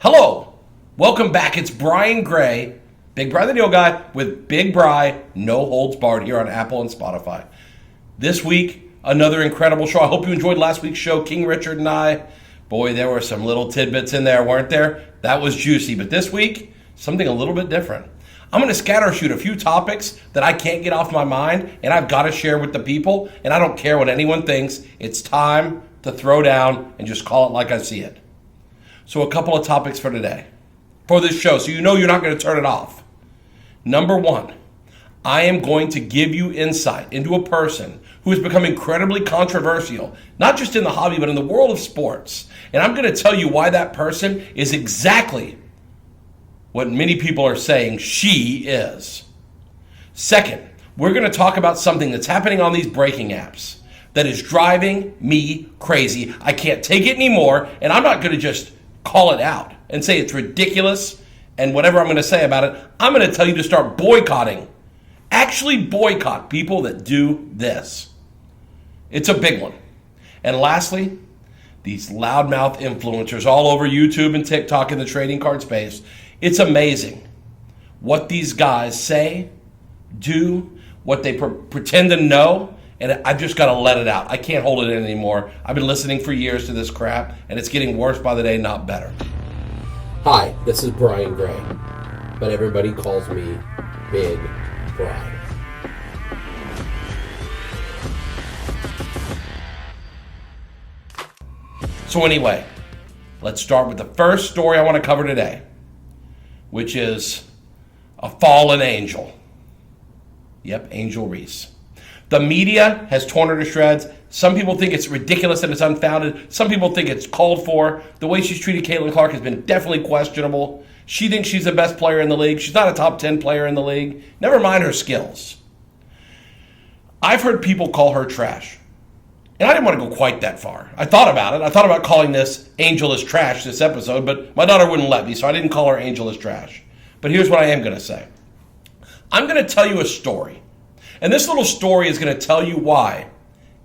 Hello, welcome back. It's Brian Gray, Big Brian the Deal Guy, with Big Bri, no holds barred here on Apple and Spotify. This week, another incredible show. I hope you enjoyed last week's show, King Richard and I. Boy, there were some little tidbits in there, weren't there? That was juicy. But this week, something a little bit different. I'm going to scatter shoot a few topics that I can't get off my mind, and I've got to share with the people, and I don't care what anyone thinks. It's time to throw down and just call it like I see it. So a couple of topics for today, for this show, so you know you're not going to turn it off. Number one, I am going to give you insight into a person who has become incredibly controversial, not just in the hobby, but in the world of sports. And I'm going to tell you why that person is exactly what many people are saying she is. Second, we're going to talk about something that's happening on these breaking apps that is driving me crazy. I can't take it anymore, and I'm not going to just call it out and say it's ridiculous and whatever I'm going to say about it. I'm going to tell you to start boycotting. Actually boycott people that do this. It's a big one. And lastly, these loudmouth influencers all over YouTube and TikTok in the trading card space. It's amazing what these guys say, do, what they pretend to know, and I've just got to let it out. I can't hold it in anymore. I've been listening for years to this crap, and it's getting worse by the day, not better. Hi, this is Brian Gray, but everybody calls me Big Brian. So anyway, let's start with the first story I want to cover today, which is a fallen angel. Yep, Angel Reese. The media has torn her to shreds. Some people think it's ridiculous and it's unfounded. Some people think it's called for. The way she's treated Caitlin Clark has been definitely questionable. She thinks she's the best player in the league. She's not a top 10 player in the league. Never mind her skills. I've heard people call her trash. And I didn't want to go quite that far. I thought about it. I thought about calling this Angel is trash this episode, but my daughter wouldn't let me, so I didn't call her Angel is trash. But here's what I am going to say. I'm going to tell you a story. And this little story is going to tell you why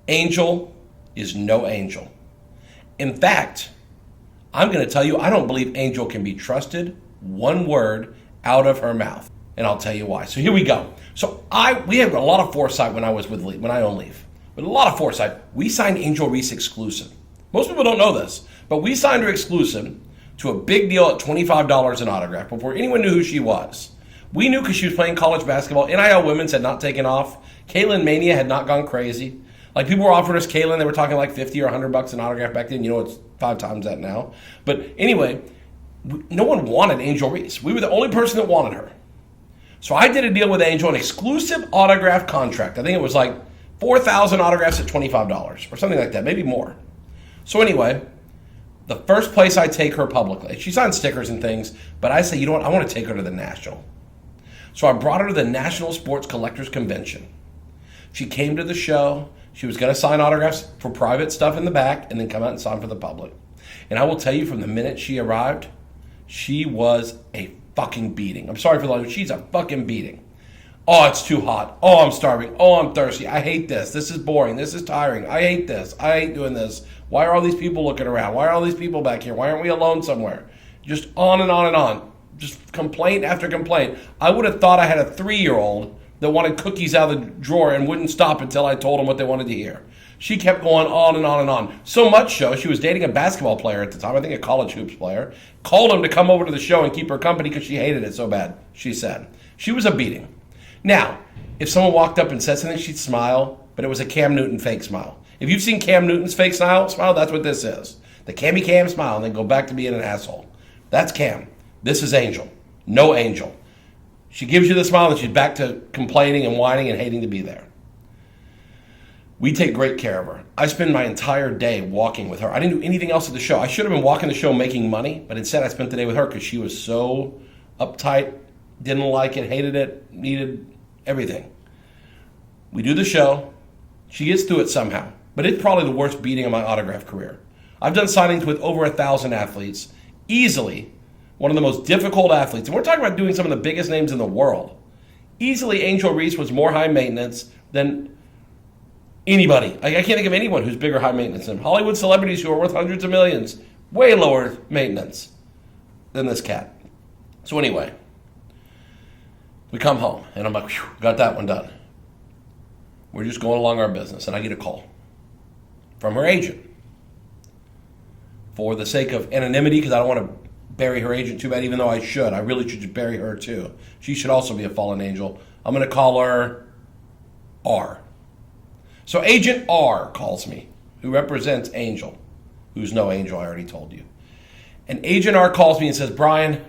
Angel is no angel. In fact, I'm going to tell you I don't believe Angel can be trusted one word out of her mouth. And I'll tell you why. So here we go. So we had a lot of foresight when I owned Leaf. With a lot of foresight, we signed Angel Reese exclusive. Most people don't know this, but we signed her exclusive to a big deal at $25 an autograph before anyone knew who she was. We knew because she was playing college basketball. NIL women's had not taken off. Caitlin Mania had not gone crazy. Like, people were offering us Caitlin. They were talking like $50 or $100 an autograph back then. You know, it's 5 times that now. But anyway, no one wanted Angel Reese. We were the only person that wanted her. So I did a deal with Angel, an exclusive autograph contract. I think it was like 4,000 autographs at $25 or something like that, maybe more. So anyway, the first place I take her publicly, she's on stickers and things, but I say, you know what, I want to take her to the National. So I brought her to the National Sports Collectors Convention. She came to the show. She was going to sign autographs for private stuff in the back and then come out and sign for the public. And I will tell you, from the minute she arrived, she was a fucking beating. I'm sorry for the language. She's a fucking beating. Oh, it's too hot. Oh, I'm starving. Oh, I'm thirsty. I hate this. This is boring. This is tiring. I hate this. I hate doing this. Why are all these people looking around? Why are all these people back here? Why aren't we alone somewhere? Just on and on and on. Just complaint after complaint. I would have thought I had a 3-year-old that wanted cookies out of the drawer and wouldn't stop until I told them what they wanted to hear. She kept going on and on and on. So much so, she was dating a basketball player at the time, I think a college hoops player, called him to come over to the show and keep her company because she hated it so bad, she said. She was a beating. Now, if someone walked up and said something, she'd smile, but it was a Cam Newton fake smile. If you've seen Cam Newton's fake smile, that's what this is. The Cam smile, and then go back to being an asshole. That's Cam. This is Angel. No Angel. She gives you the smile and she's back to complaining and whining and hating to be there. We take great care of her. I spend my entire day walking with her. I didn't do anything else at the show. I should have been walking the show making money, but instead I spent the day with her because she was so uptight, didn't like it, hated it, needed everything. We do the show. She gets through it somehow, but it's probably the worst beating of my autograph career. I've done signings with over 1,000 athletes, easily one of the most difficult athletes. And we're talking about doing some of the biggest names in the world. Easily, Angel Reese was more high maintenance than anybody. I can't think of anyone who's bigger high maintenance than Hollywood celebrities who are worth hundreds of millions. Way lower maintenance. than this cat. So anyway, we come home, and I'm like, whew, got that one done. We're just going along our business, and I get a call from her agent. For the sake of anonymity, because I don't want to bury her agent too bad, even though I should. I really should just bury her too. She should also be a fallen angel. I'm going to call her R. So Agent R calls me, who represents Angel, who's no angel, I already told you. And Agent R calls me and says, Brian,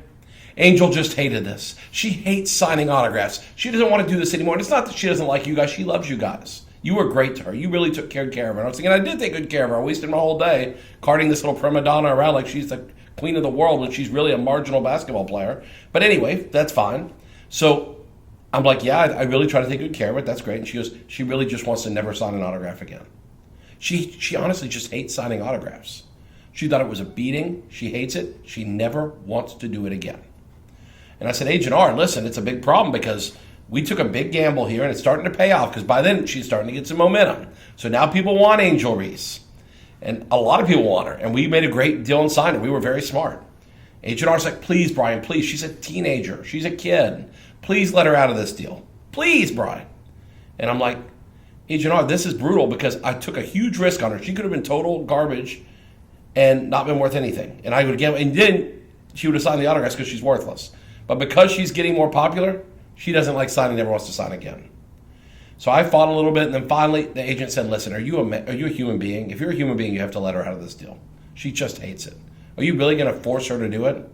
Angel just hated this. She hates signing autographs. She doesn't want to do this anymore. And it's not that she doesn't like you guys. She loves you guys. You were great to her. You really took good care of her. And I was thinking, I did take good care of her. I wasted my whole day carting this little prima donna around like she's the queen of the world when she's really a marginal basketball player. But anyway, that's fine. So I'm like, yeah, I really try to take good care of it. That's great. And she goes, she really just wants to never sign an autograph again. She honestly just hates signing autographs. She thought it was a beating. She hates it. She never wants to do it again. And I said, Agent R, listen, it's a big problem because we took a big gamble here and it's starting to pay off because by then she's starting to get some momentum. So now people want Angel Reese. And a lot of people want her. And we made a great deal and signed it. We were very smart. Agent R's like, please, Brian, please. She's a teenager. She's a kid. Please let her out of this deal. Please, Brian. And I'm like, Agent R, this is brutal because I took a huge risk on her. She could have been total garbage and not been worth anything. And I would give, and then she would have signed the autographs because she's worthless. But because she's getting more popular, she doesn't like signing, never wants to sign again. So I fought a little bit, and then finally the agent said, listen, are you a human being? If you're a human being, you have to let her out of this deal. She just hates it. Are you really going to force her to do it?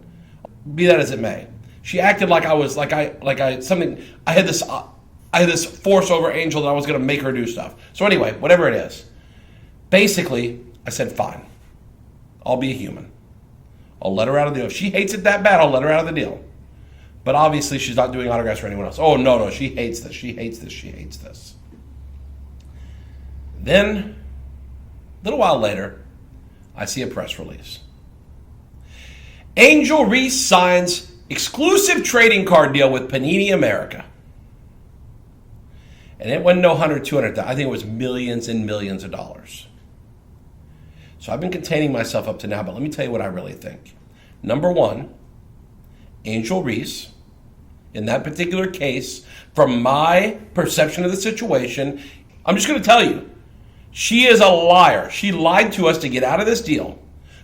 Be that as it may. She acted like I was, I had this force over Angel that I was going to make her do stuff. So anyway, whatever it is. Basically, I said, fine. I'll be a human. I'll let her out of the deal. If she hates it that bad, I'll let her out of the deal. But obviously, she's not doing autographs for anyone else. Oh, no, she hates this. She hates this. She hates this. Then, a little while later, I see a press release. Angel Reese signs exclusive trading card deal with Panini America. And it wasn't no 100, 200, I think it was millions and millions of dollars. So I've been containing myself up to now, but let me tell you what I really think. Number one, Angel Reese, in that particular case, from my perception of the situation, I'm just going to tell you, she is a liar. She lied to us to get out of this deal,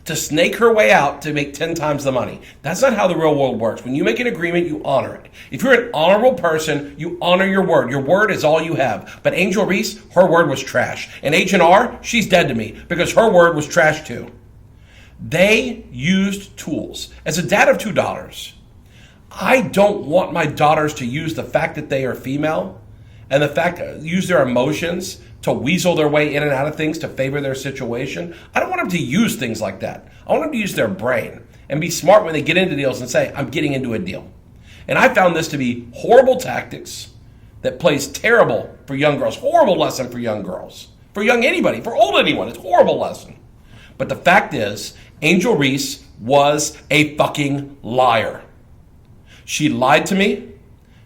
to snake her way out to make 10 times the money. That's not how the real world works. When you make an agreement, you honor it. If you're an honorable person, you honor your word. Your word is all you have. But Angel Reese, her word was trash. And Agent R, she's dead to me because her word was trash too. They used tools. As a dad of two daughters, I don't want my daughters to use the fact that they are female and the fact that use their emotions to weasel their way in and out of things to favor their situation. I don't want them to use things like that. I want them to use their brain and be smart when they get into deals and say, I'm getting into a deal. And I found this to be horrible tactics that plays terrible for young girls. Horrible lesson for young girls. For young anybody, for old anyone. It's a horrible lesson. But the fact is, Angel Reese was a fucking liar. She lied to me.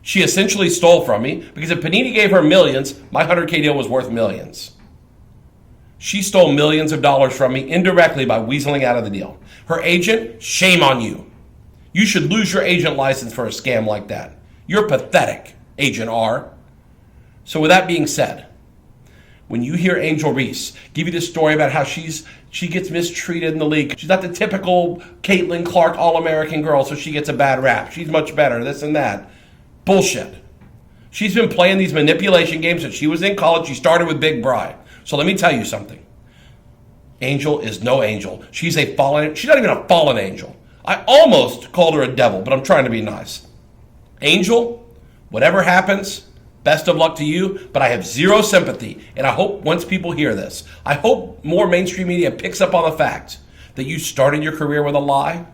She essentially stole from me because if Panini gave her millions, my 100K deal was worth millions. She stole millions of dollars from me indirectly by weaseling out of the deal. Her agent, shame on you. You should lose your agent license for a scam like that. You're pathetic, Agent R. So with that being said, when you hear Angel Reese give you this story about how she gets mistreated in the league. She's not the typical Caitlin Clark All-American girl, so she gets a bad rap. She's much better, this and that. Bullshit. She's been playing these manipulation games since she was in college. She started with Big Bri. So let me tell you something. Angel is no angel. She's not even a fallen angel. I almost called her a devil, but I'm trying to be nice. Angel, whatever happens, best of luck to you, but I have zero sympathy. And I hope once people hear this, I hope more mainstream media picks up on the fact that you started your career with a lie.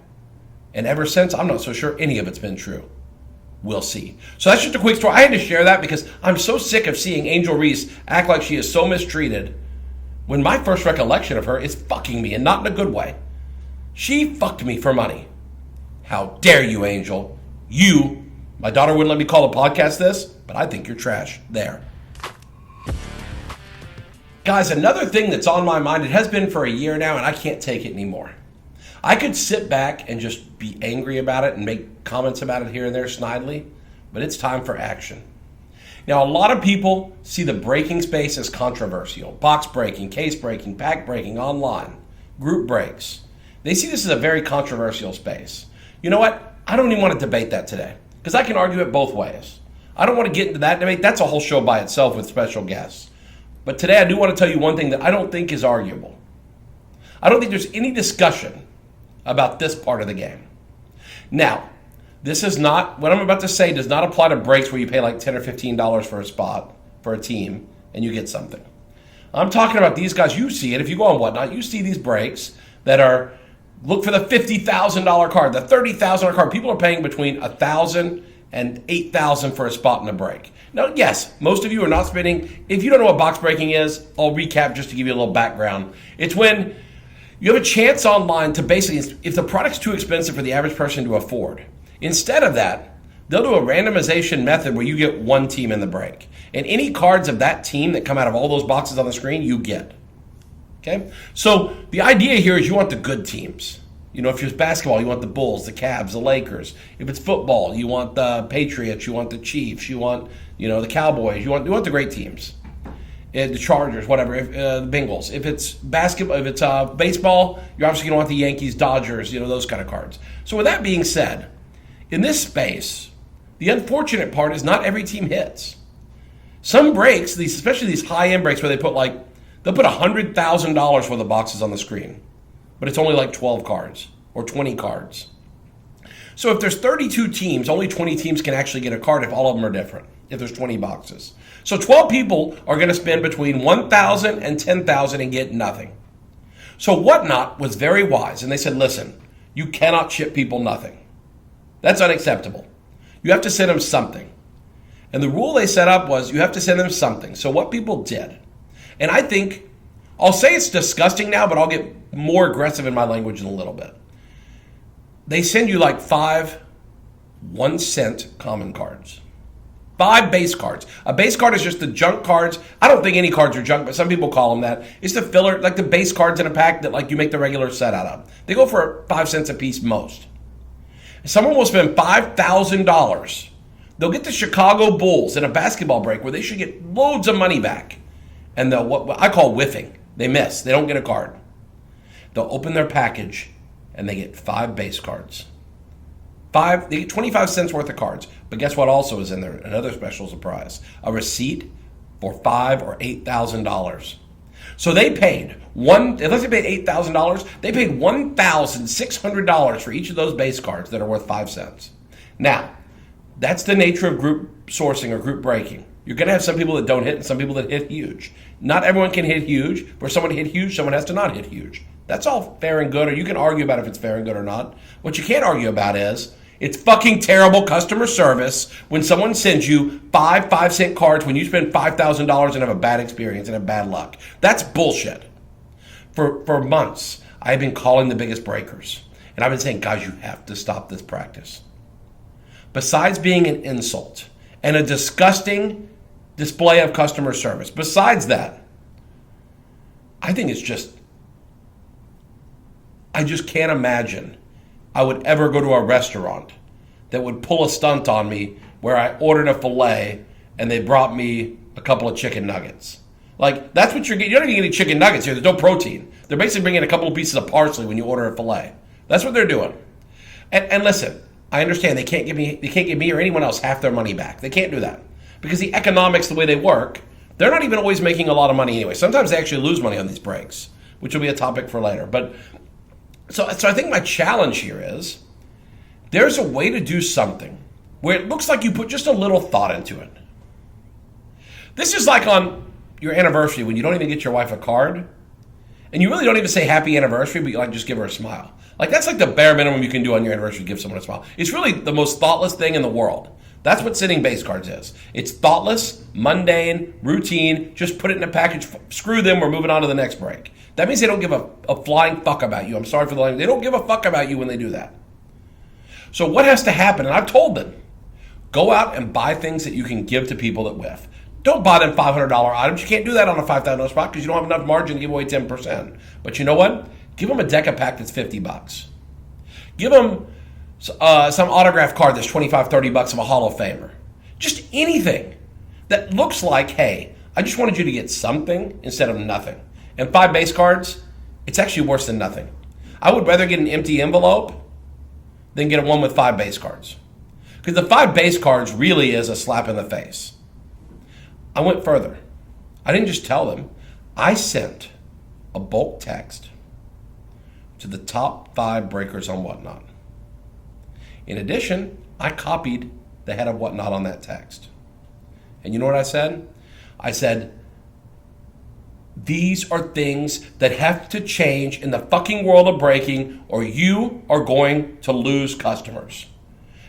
And ever since, I'm not so sure any of it's been true. We'll see. So that's just a quick story. I had to share that because I'm so sick of seeing Angel Reese act like she is so mistreated when my first recollection of her is fucking me and not in a good way. She fucked me for money. How dare you, Angel? My daughter wouldn't let me call the podcast this, but I think you're trash. There. Guys, another thing that's on my mind, it has been for a year now, and I can't take it anymore. I could sit back and just be angry about it and make comments about it here and there snidely, but it's time for action. Now, a lot of people see the breaking space as controversial. Box breaking, case breaking, pack breaking, online, group breaks. They see this as a very controversial space. You know what? I don't even want to debate that today because I can argue it both ways. I don't want to get into that debate. That's a whole show by itself with special guests. But today I do want to tell you one thing that I don't think is arguable. I don't think there's any discussion about this part of the game. Now, this is not, what I'm about to say does not apply to breaks where you pay like $10 or $15 for a spot for a team and you get something. I'm talking about these guys, you see it, if you go on Whatnot, you see these breaks that are, look for the $50,000 card, the $30,000 card. People are paying between $1,000 and $8,000 for a spot in a break. Now, yes, most of you are not spending, if you don't know what box breaking is, I'll recap just to give you a little background. It's when you have a chance online to basically, if the product's too expensive for the average person to afford, instead of that, they'll do a randomization method where you get one team in the break. And any cards of that team that come out of all those boxes on the screen, you get. Okay? So the idea here is you want the good teams. You know, if it's basketball, you want the Bulls, the Cavs, the Lakers. If it's football, you want the Patriots, you want the Chiefs, you want, the Cowboys, you want the great teams. The Chargers, whatever, the Bengals. If it's basketball, if it's baseball, you're obviously going to want the Yankees, Dodgers, those kind of cards. So with that being said, in this space, the unfortunate part is not every team hits. Some breaks, especially these high-end breaks where they'll put $100,000 worth of boxes on the screen, but it's only like 12 cards or 20 cards. So if there's 32 teams, only 20 teams can actually get a card if all of them are different, if there's 20 boxes. So 12 people are going to spend between $1,000 and $10,000 and get nothing. So Whatnot was very wise, and they said, listen, you cannot ship people nothing. That's unacceptable. You have to send them something. And the rule they set up was you have to send them something. So what people did, and I think, I'll say it's disgusting now, but I'll get more aggressive in my language in a little bit. They send you like 5 1-cent common cards. 5 base cards. A base card is just the junk cards. I don't think any cards are junk, but some people call them that. It's the filler, like the base cards in a pack that like you make the regular set out of. They go for 5 cents a piece most. Someone will spend $5,000. They'll get the Chicago Bulls in a basketball break where they should get loads of money back. And they'll, what I call whiffing. They miss. They don't get a card. They'll open their package and they get 5 base cards. They get 25 cents worth of cards. But guess what also is in there? Another special surprise. A receipt for $5,000 or $8,000. So they paid unless they paid $8,000, they paid $1,600 for each of those base cards that are worth 5 cents. Now, that's the nature of group sourcing or group breaking. You're going to have some people that don't hit and some people that hit huge. Not everyone can hit huge. For someone to hit huge, someone has to not hit huge. That's all fair and good, or you can argue about if it's fair and good or not. What you can't argue about is it's fucking terrible customer service when someone sends you 5 cent cards when you spend $5,000 and have a bad experience and have bad luck. That's bullshit. For months, I've been calling the biggest breakers. And I've been saying, guys, you have to stop this practice. Besides being an insult and a disgusting display of customer service, besides that, I think it's just, I just can't imagine I would ever go to a restaurant that would pull a stunt on me where I ordered a filet and they brought me a couple of chicken nuggets. Like, that's what you're getting. You're not even getting chicken nuggets here. There's no protein. They're basically bringing a couple of pieces of parsley when you order a filet. That's what they're doing. And listen, I understand they can't give me or anyone else half their money back. They can't do that. Because the economics, the way they work, they're not even always making a lot of money anyway. Sometimes they actually lose money on these breaks, which will be a topic for later. But so I think my challenge here is there's a way to do something where it looks like you put just a little thought into it. This is like on your anniversary when you don't even get your wife a card and you really don't even say happy anniversary, but you like just give her a smile. Like that's like the bare minimum you can do on your anniversary, give someone a smile. It's really the most thoughtless thing in the world. That's what sending base cards is. It's thoughtless, mundane, routine. Just put it in a package. Screw them. We're moving on to the next break. That means they don't give a flying fuck about you. I'm sorry for the language. They don't give a fuck about you when they do that. So what has to happen? And I've told them, go out and buy things that you can give to people that whiff. Don't buy them $500 items. You can't do that on a $5,000 spot because you don't have enough margin to give away 10%. But you know what? Give them a deck of pack that's $50. Give them some autograph card that's $25-$30 of a Hall of Famer. Just anything that looks like, hey, I just wanted you to get something instead of nothing. And 5 base cards, it's actually worse than nothing. I would rather get an empty envelope than get one with 5 base cards. Because the 5 base cards really is a slap in the face. I went further. I didn't just tell them. I sent a bulk text to the top 5 breakers on Whatnot. In addition, I copied the head of Whatnot on that text. And you know what I said? I said, these are things that have to change in the fucking world of breaking, or you are going to lose customers.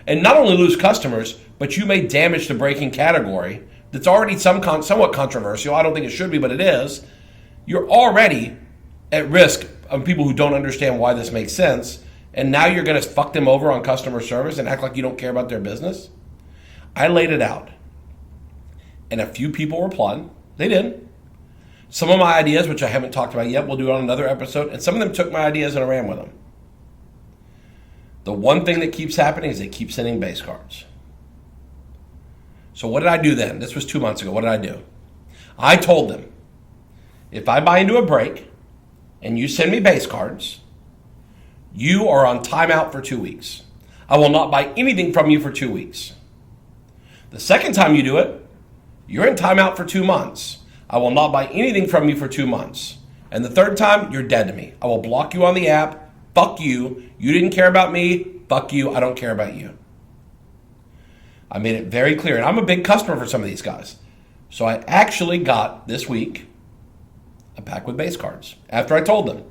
And not only lose customers, but you may damage the breaking category that's already somewhat controversial. I don't think it should be, but it is. You're already at risk of people who don't understand why this makes sense, and now you're going to fuck them over on customer service and act like you don't care about their business. I laid it out, and a few people replied. They did. Some of my ideas, which I haven't talked about yet, we'll do it on another episode, and some of them took my ideas and I ran with them. The one thing that keeps happening is they keep sending base cards. So what did I do then? This was 2 months ago. What did I do? I told them, if I buy into a break and you send me base cards, you are on timeout for 2 weeks. I will not buy anything from you for 2 weeks. The second time you do it, you're in timeout for 2 months. I will not buy anything from you for 2 months. And the third time, you're dead to me. I will block you on the app. Fuck you. You didn't care about me. Fuck you. I don't care about you. I made it very clear. And I'm a big customer for some of these guys. So I actually got, this week, a pack with base cards after I told them.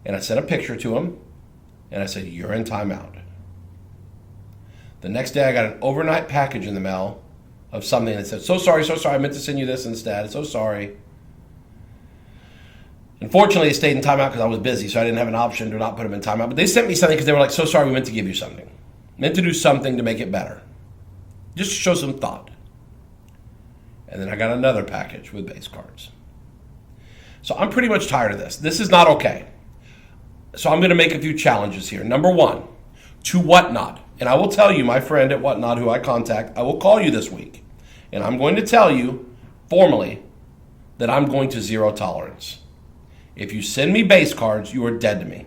And I sent a picture to them. And I said, you're in timeout. The next day, I got an overnight package in the mail of something that said, so sorry, I meant to send you this instead. So sorry. Unfortunately, it stayed in timeout because I was busy, so I didn't have an option to not put them in timeout. But they sent me something because they were like, so sorry, we meant to give you something. Meant to do something to make it better. Just to show some thought. And then I got another package with base cards. So I'm pretty much tired of this. This is not okay. So I'm going to make a few challenges here. Number 1, to Whatnot. And I will tell you, my friend at Whatnot, who I contact, I will call you this week. And I'm going to tell you formally that I'm going to zero tolerance. If you send me base cards, you are dead to me.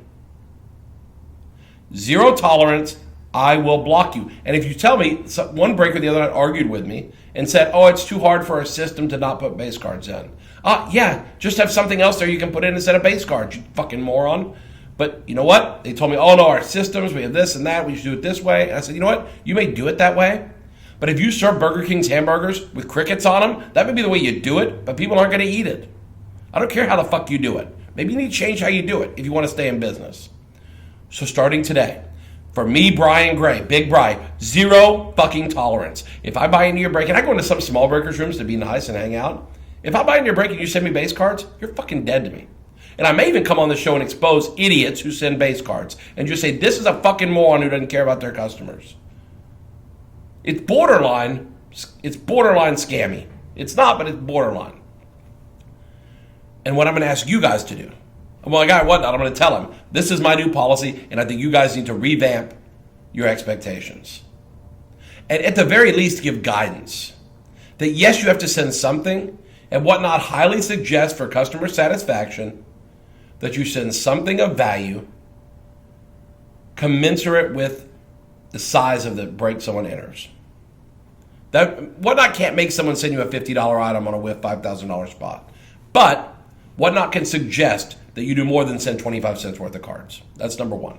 Zero tolerance, I will block you. And if you tell me, one breaker the other night argued with me and said, oh, it's too hard for our system to not put base cards in. Yeah, just have something else there you can put in instead of base cards, you fucking moron. But you know what? They told me, oh no, our systems, we have this and that, we should do it this way. And I said, you know what? You may do it that way, but if you serve Burger King's hamburgers with crickets on them, that may be the way you do it, but people aren't going to eat it. I don't care how the fuck you do it. Maybe you need to change how you do it if you want to stay in business. So starting today, for me, Brian Gray, Big Bri, zero fucking tolerance. If I buy into your break, and I go into some small breakers rooms to be nice and hang out, if I buy into your break and you send me base cards, you're fucking dead to me. And I may even come on the show and expose idiots who send base cards and just say, this is a fucking moron who doesn't care about their customers. It's borderline scammy. It's not, but it's borderline. And what I'm going to ask you guys to do, well, I got Whatnot, I'm going to tell them, this is my new policy, and I think you guys need to revamp your expectations. And at the very least, give guidance. That yes, you have to send something, and Whatnot highly suggests for customer satisfaction that you send something of value commensurate with the size of the break someone enters. That Whatnot can't make someone send you a $50 item on a whiff $5,000 spot. But Whatnot can suggest that you do more than send 25 cents worth of cards. That's number 1.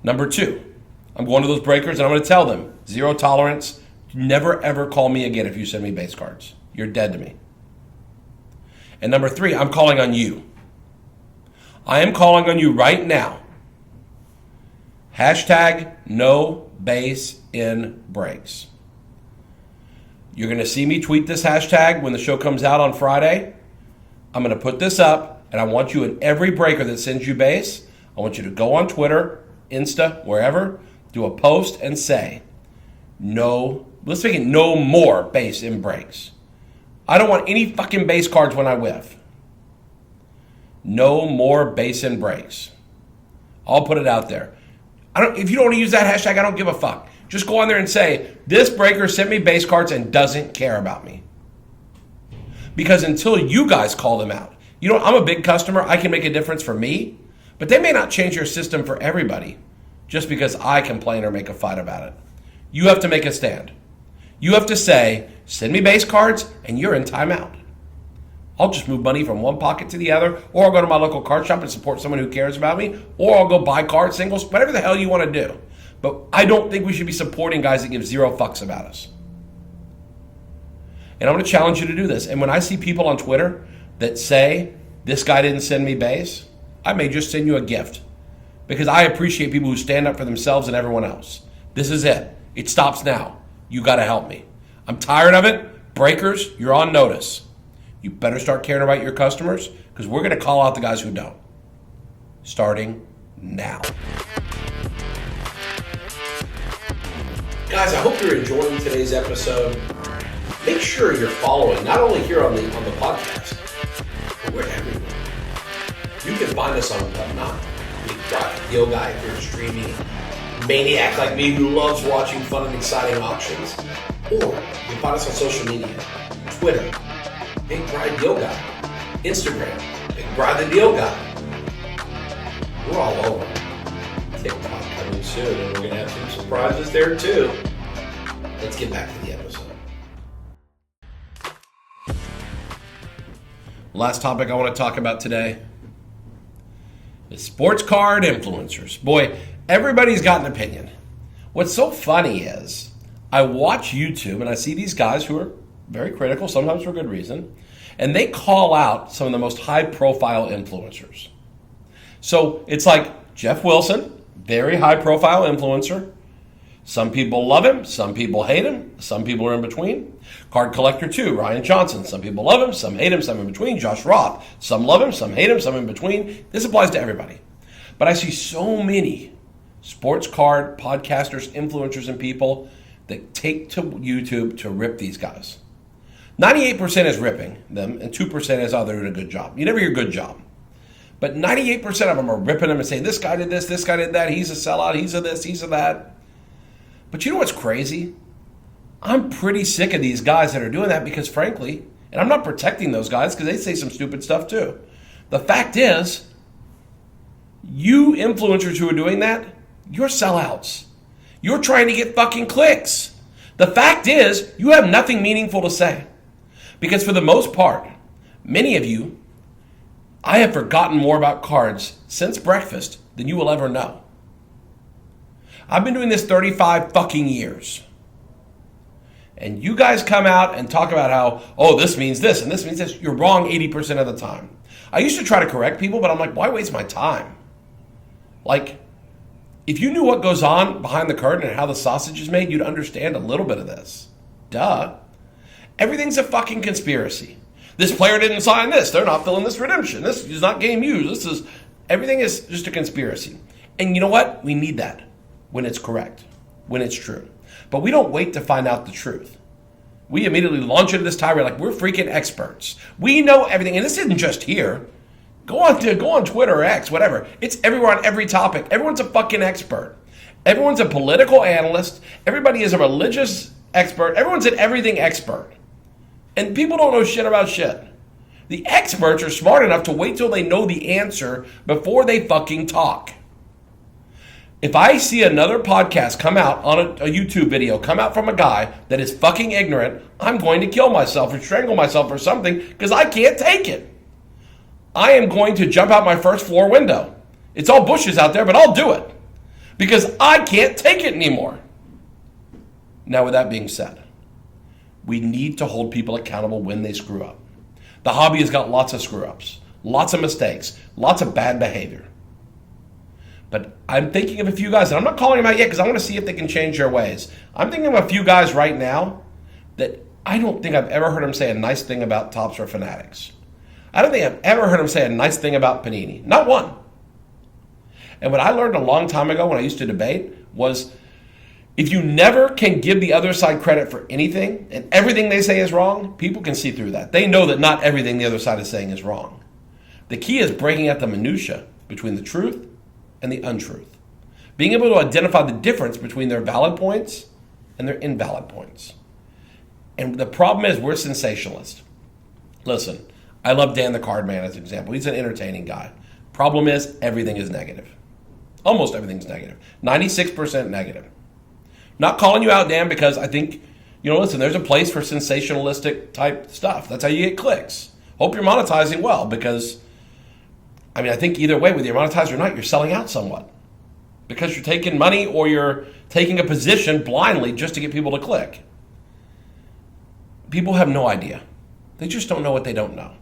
Number 2, I'm going to those breakers and I'm going to tell them, zero tolerance, never ever call me again if you send me base cards. You're dead to me. And number 3, I'm calling on you. I am calling on you right now. Hashtag no base in breaks. You're going to see me tweet this hashtag when the show comes out on Friday. I'm going to put this up, and I want you in every breaker that sends you base, I want you to go on Twitter, Insta, wherever, do a post and say, no, let's make it no more base in breaks. I don't want any fucking base cards when I whiff. No more base in breaks. I'll put it out there. If you don't want to use that hashtag, I don't give a fuck. Just go on there and say, this breaker sent me base cards and doesn't care about me. Because until you guys call them out, I'm a big customer. I can make a difference for me, but they may not change your system for everybody just because I complain or make a fight about it. You have to make a stand. You have to say, send me base cards and you're in timeout. I'll just move money from one pocket to the other, or I'll go to my local card shop and support someone who cares about me, or I'll go buy cards, singles, whatever the hell you want to do. But I don't think we should be supporting guys that give zero fucks about us. And I'm going to challenge you to do this. And when I see people on Twitter that say, this guy didn't send me base, I may just send you a gift. Because I appreciate people who stand up for themselves and everyone else. This is it. It stops now. You got to help me. I'm tired of it. Breakers, you're on notice. You better start caring about your customers because we're going to call out the guys who don't. Starting now. Guys, I hope you're enjoying today's episode. Make sure you're following, not only here on the podcast, but we're everywhere. You can find us on Whatnot. Deal Guy if you're a streaming maniac like me who loves watching fun and exciting auctions. Or you can find us on social media. Twitter, Big Bride Deal Guy. Instagram, Big Bride the Deal Guy. We're all over. TikTok coming soon, and we're going to have some surprises there too. Let's get back to the episode. Last topic I want to talk about today is sports card influencers. Boy, everybody's got an opinion. What's so funny is I watch YouTube and I see these guys who are very critical, sometimes for good reason, and they call out some of the most high-profile influencers. So it's like Jeff Wilson, very high-profile influencer. Some people love him, some people hate him, some people are in between. Card Collector 2, Ryan Johnson. Some people love him, some hate him, some in between. Josh Roth, some love him, some hate him, some in between. This applies to everybody. But I see so many sports card podcasters, influencers, and people that take to YouTube to rip these guys. 98% is ripping them, and 2% is, oh, they're doing a good job. You never hear good job. But 98% of them are ripping them and saying, this guy did this guy did that, he's a sellout, he's a this, he's a that. But you know what's crazy? I'm pretty sick of these guys that are doing that because, frankly, and I'm not protecting those guys because they say some stupid stuff too. The fact is, you influencers who are doing that, you're sellouts. You're trying to get fucking clicks. The fact is, you have nothing meaningful to say. Because for the most part, many of you, I have forgotten more about cards since breakfast than you will ever know. I've been doing this 35 fucking years. And you guys come out and talk about how, oh, this means this and this means this. You're wrong 80% of the time. I used to try to correct people, but I'm like, why waste my time? Like, if you knew what goes on behind the curtain and how the sausage is made, you'd understand a little bit of this. Duh. Everything's a fucking conspiracy. This player didn't sign this. They're not filling this redemption. This is not game used. Everything is just a conspiracy. And you know what? We need that when it's correct, when it's true. But we don't wait to find out the truth. We immediately launch into this tirade like we're freaking experts. We know everything. And this isn't just here. Go on Twitter or X, whatever. It's everywhere on every topic. Everyone's a fucking expert. Everyone's a political analyst. Everybody is a religious expert. Everyone's an everything expert. And people don't know shit about shit. The experts are smart enough to wait till they know the answer before they fucking talk. If I see another podcast come out on a YouTube video, come out from a guy that is fucking ignorant, I'm going to kill myself or strangle myself or something because I can't take it. I am going to jump out my first floor window. It's all bushes out there, but I'll do it because I can't take it anymore. Now, with that being said, we need to hold people accountable when they screw up. The hobby has got lots of screw-ups, lots of mistakes, lots of bad behavior. But I'm thinking of a few guys, and I'm not calling them out yet because I want to see if they can change their ways. I'm thinking of a few guys right now that I don't think I've ever heard them say a nice thing about Topps or Fanatics. I don't think I've ever heard them say a nice thing about Panini. Not one. And what I learned a long time ago when I used to debate was if you never can give the other side credit for anything and everything they say is wrong, people can see through that. They know that not everything the other side is saying is wrong. The key is breaking out the minutia between the truth and the untruth. Being able to identify the difference between their valid points and their invalid points. And the problem is we're sensationalists. Listen, I love Dan the Card Man as an example. He's an entertaining guy. Problem is everything is negative. Almost everything's negative. 96% negative. Not calling you out, Dan, because I think, listen, there's a place for sensationalistic type stuff. That's how you get clicks. Hope you're monetizing well because, I think either way, whether you're monetized or not, you're selling out somewhat. Because you're taking money or you're taking a position blindly just to get people to click. People have no idea. They just don't know what they don't know.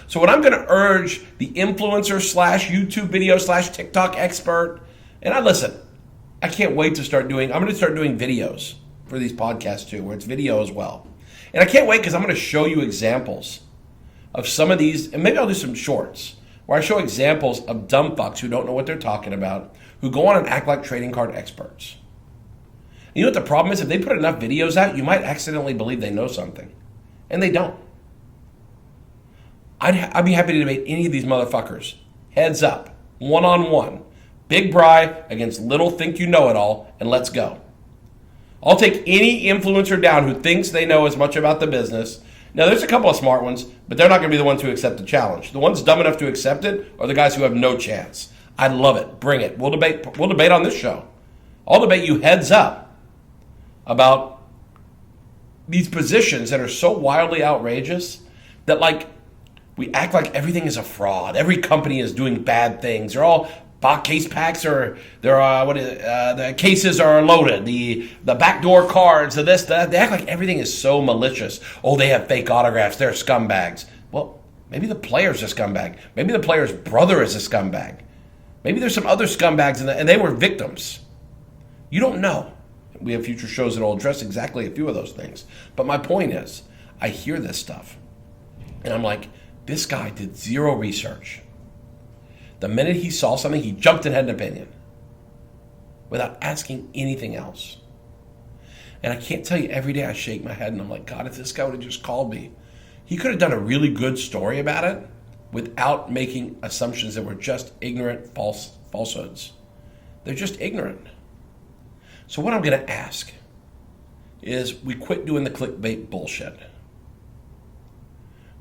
So what I'm going to urge the influencer / YouTube video / TikTok expert, and I can't wait to I'm going to start doing videos for these podcasts too, where it's video as well. And I can't wait because I'm going to show you examples of some of these, and maybe I'll do some shorts, where I show examples of dumb fucks who don't know what they're talking about, who go on and act like trading card experts. And you know what the problem is? If they put enough videos out, you might accidentally believe they know something. And they don't. I'd be happy to debate any of these motherfuckers. Heads up. One-on-one. Big Bri against little think you know it all, and let's go. I'll take any influencer down who thinks they know as much about the business. Now, there's a couple of smart ones, but they're not going to be the ones who accept the challenge. The ones dumb enough to accept it are the guys who have no chance. I love it. Bring it. We'll debate on this show. I'll debate you heads up about these positions that are so wildly outrageous that, we act like everything is a fraud. Every company is doing bad things. They're all case packs, or the cases are loaded. The backdoor cards, this, that. They act like everything is so malicious. Oh, they have fake autographs. They're scumbags. Well, maybe the player's a scumbag. Maybe the player's brother is a scumbag. Maybe there's some other scumbags and they were victims. You don't know. We have future shows that will address exactly a few of those things. But my point is, I hear this stuff, and I'm like, this guy did zero research. The minute he saw something, he jumped and had an opinion without asking anything else. And I can't tell you, every day I shake my head and I'm like, God, if this guy would have just called me, he could have done a really good story about it without making assumptions that were just ignorant falsehoods. They're just ignorant. So what I'm going to ask is we quit doing the clickbait bullshit.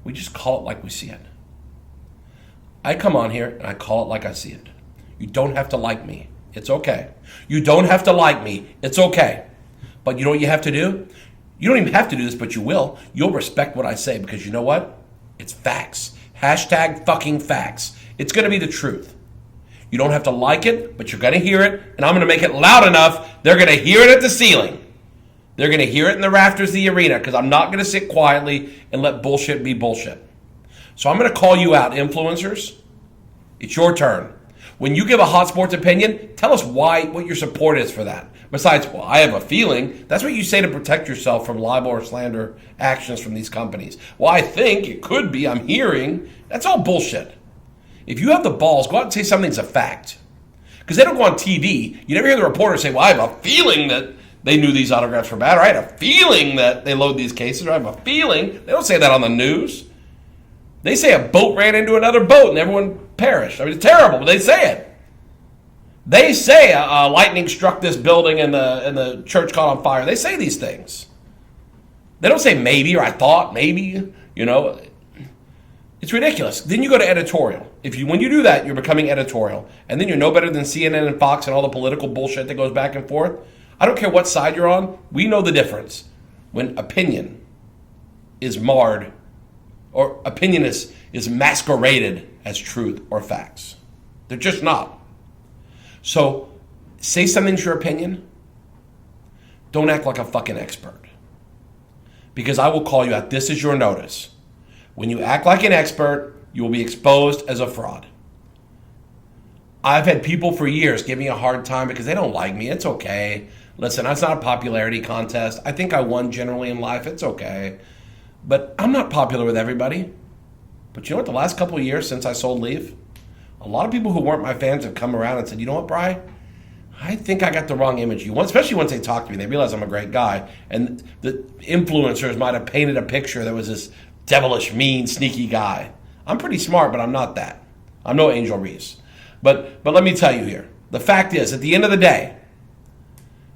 We just call it like we see it. I come on here and I call it like I see it. You don't have to like me. It's okay. You don't have to like me. It's okay. But you know what you have to do? You don't even have to do this, but you will. You'll respect what I say because you know what? It's facts. Hashtag fucking facts. It's going to be the truth. You don't have to like it, but you're going to hear it, and I'm going to make it loud enough. They're going to hear it at the ceiling. They're going to hear it in the rafters of the arena because I'm not going to sit quietly and let bullshit be bullshit. So I'm going to call you out, influencers. It's your turn. When you give a hot sports opinion, tell us what your support is for that. Besides, well, I have a feeling. That's what you say to protect yourself from libel or slander actions from these companies. Well, I think it could be. I'm hearing. That's all bullshit. If you have the balls, go out and say something's a fact. Because they don't go on TV. You never hear the reporter say, well, I have a feeling that they knew these autographs were bad. Or I had a feeling that they load these cases. Or I have a feeling. They don't say that on the news. They say a boat ran into another boat and everyone perished. I mean, it's terrible, but they say it. They say lightning struck this building and the church caught on fire. They say these things. They don't say maybe or I thought maybe, It's ridiculous. Then you go to editorial. When you do that, you're becoming editorial. And then you're no better than CNN and Fox and all the political bullshit that goes back and forth. I don't care what side you're on. We know the difference when opinion is marred or opinion is masqueraded as truth or facts. They're just not. So say something's your opinion. Don't act like a fucking expert. Because I will call you out. This is your notice. When you act like an expert, you will be exposed as a fraud. I've had people for years give me a hard time because they don't like me. It's okay. Listen, it's not a popularity contest. I think I won generally in life. It's okay. But I'm not popular with everybody. But you know what? The last couple of years since I sold Leaf, a lot of people who weren't my fans have come around and said, you know what, Bri? I think I got the wrong image of you. Especially once they talk to me. They realize I'm a great guy. And the influencers might have painted a picture that was this devilish, mean, sneaky guy. I'm pretty smart, but I'm not that. I'm no Angel Reese. But let me tell you here. The fact is, at the end of the day,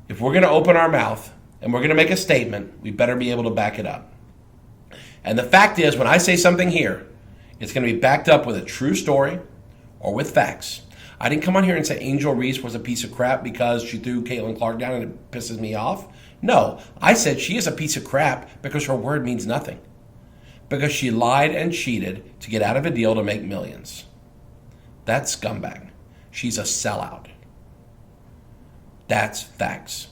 if we're going to open our mouth and we're going to make a statement, we better be able to back it up. And the fact is, when I say something here, it's going to be backed up with a true story or with facts. I didn't come on here and say Angel Reese was a piece of crap because she threw Caitlin Clark down and it pisses me off. No, I said she is a piece of crap because her word means nothing. Because she lied and cheated to get out of a deal to make millions. That's scumbag. She's a sellout. That's facts.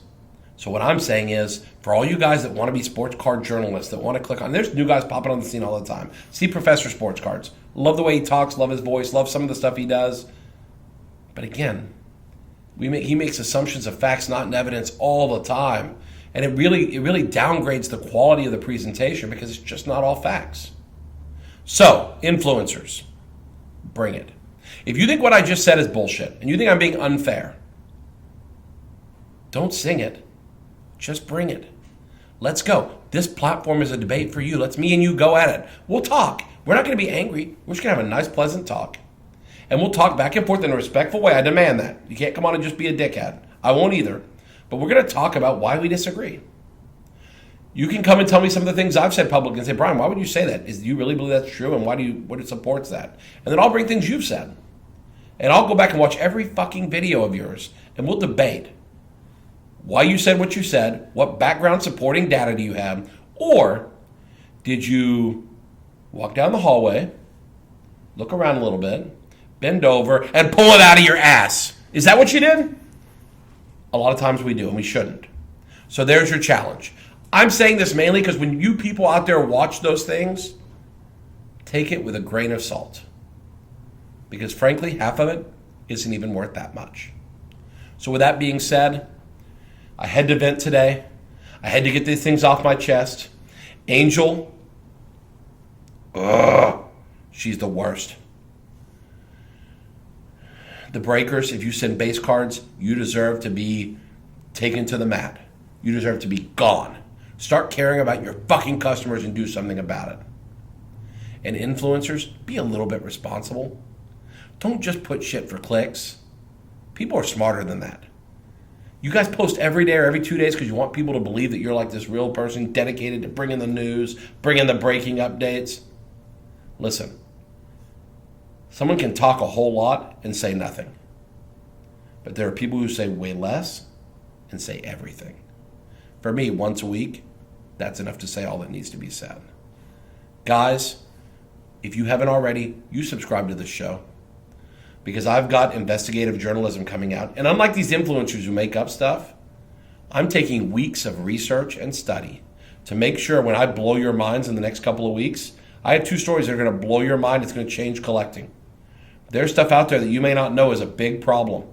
So what I'm saying is, for all you guys that want to be sports card journalists, that want to click on, there's new guys popping on the scene all the time. See Professor Sports Cards. Love the way he talks, love his voice, love some of the stuff he does. But again, he makes assumptions of facts not in evidence all the time. And it really downgrades the quality of the presentation because it's just not all facts. So, influencers, bring it. If you think what I just said is bullshit, and you think I'm being unfair, don't sing it. Just bring it. Let's go. This platform is a debate for you. Let's me and you go at it. We'll talk. We're not going to be angry. We're just going to have a nice, pleasant talk. And we'll talk back and forth in a respectful way. I demand that. You can't come on and just be a dickhead. I won't either. But we're going to talk about why we disagree. You can come and tell me some of the things I've said publicly and say, Brian, why would you say that? Do you really believe that's true? And what it supports that? And then I'll bring things you've said. And I'll go back and watch every fucking video of yours. And we'll debate why you said what you said, what background supporting data do you have, or did you walk down the hallway, look around a little bit, bend over, and pull it out of your ass? Is that what you did? A lot of times we do, and we shouldn't. So there's your challenge. I'm saying this mainly because when you people out there watch those things, take it with a grain of salt. Because frankly, half of it isn't even worth that much. So with that being said, I had to vent today. I had to get these things off my chest. Angel, she's the worst. The breakers, if you send base cards, you deserve to be taken to the mat. You deserve to be gone. Start caring about your fucking customers and do something about it. And influencers, be a little bit responsible. Don't just put shit for clicks. People are smarter than that. You guys post every day or every 2 days because you want people to believe that you're like this real person dedicated to bringing the news, bringing the breaking updates. Listen, someone can talk a whole lot and say nothing. But there are people who say way less and say everything. For me, once a week, that's enough to say all that needs to be said. Guys, if you haven't already, you subscribe to this show. Because I've got investigative journalism coming out. And unlike these influencers who make up stuff, I'm taking weeks of research and study to make sure when I blow your minds in the next couple of weeks, I have 2 stories that are going to blow your mind. It's going to change collecting. There's stuff out there that you may not know is a big problem.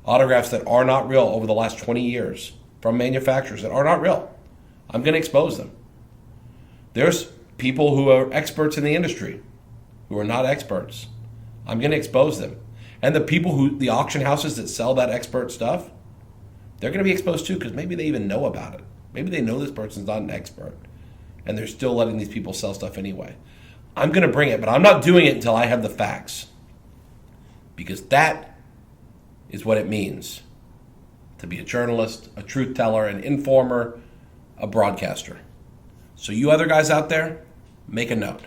Autographs that are not real over the last 20 years from manufacturers that are not real. I'm going to expose them. There's people who are experts in the industry who are not experts. I'm going to expose them. And the people the auction houses that sell that expert stuff, they're going to be exposed too because maybe they even know about it. Maybe they know this person's not an expert and they're still letting these people sell stuff anyway. I'm going to bring it, but I'm not doing it until I have the facts. Because that is what it means to be a journalist, a truth teller, an informer, a broadcaster. So you other guys out there, make a note.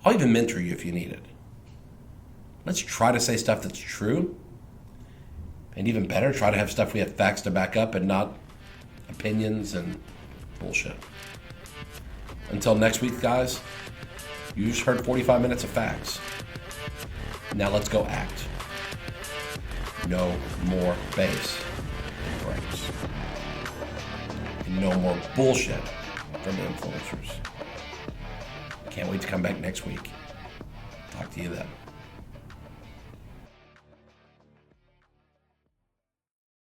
I'll even mentor you if you need it. Let's try to say stuff that's true. And even better, try to have stuff we have facts to back up and not opinions and bullshit. Until next week, guys, you just heard 45 minutes of facts. Now let's go act. No more bass and breaks. And no more bullshit from influencers. Can't wait to come back next week. Talk to you then.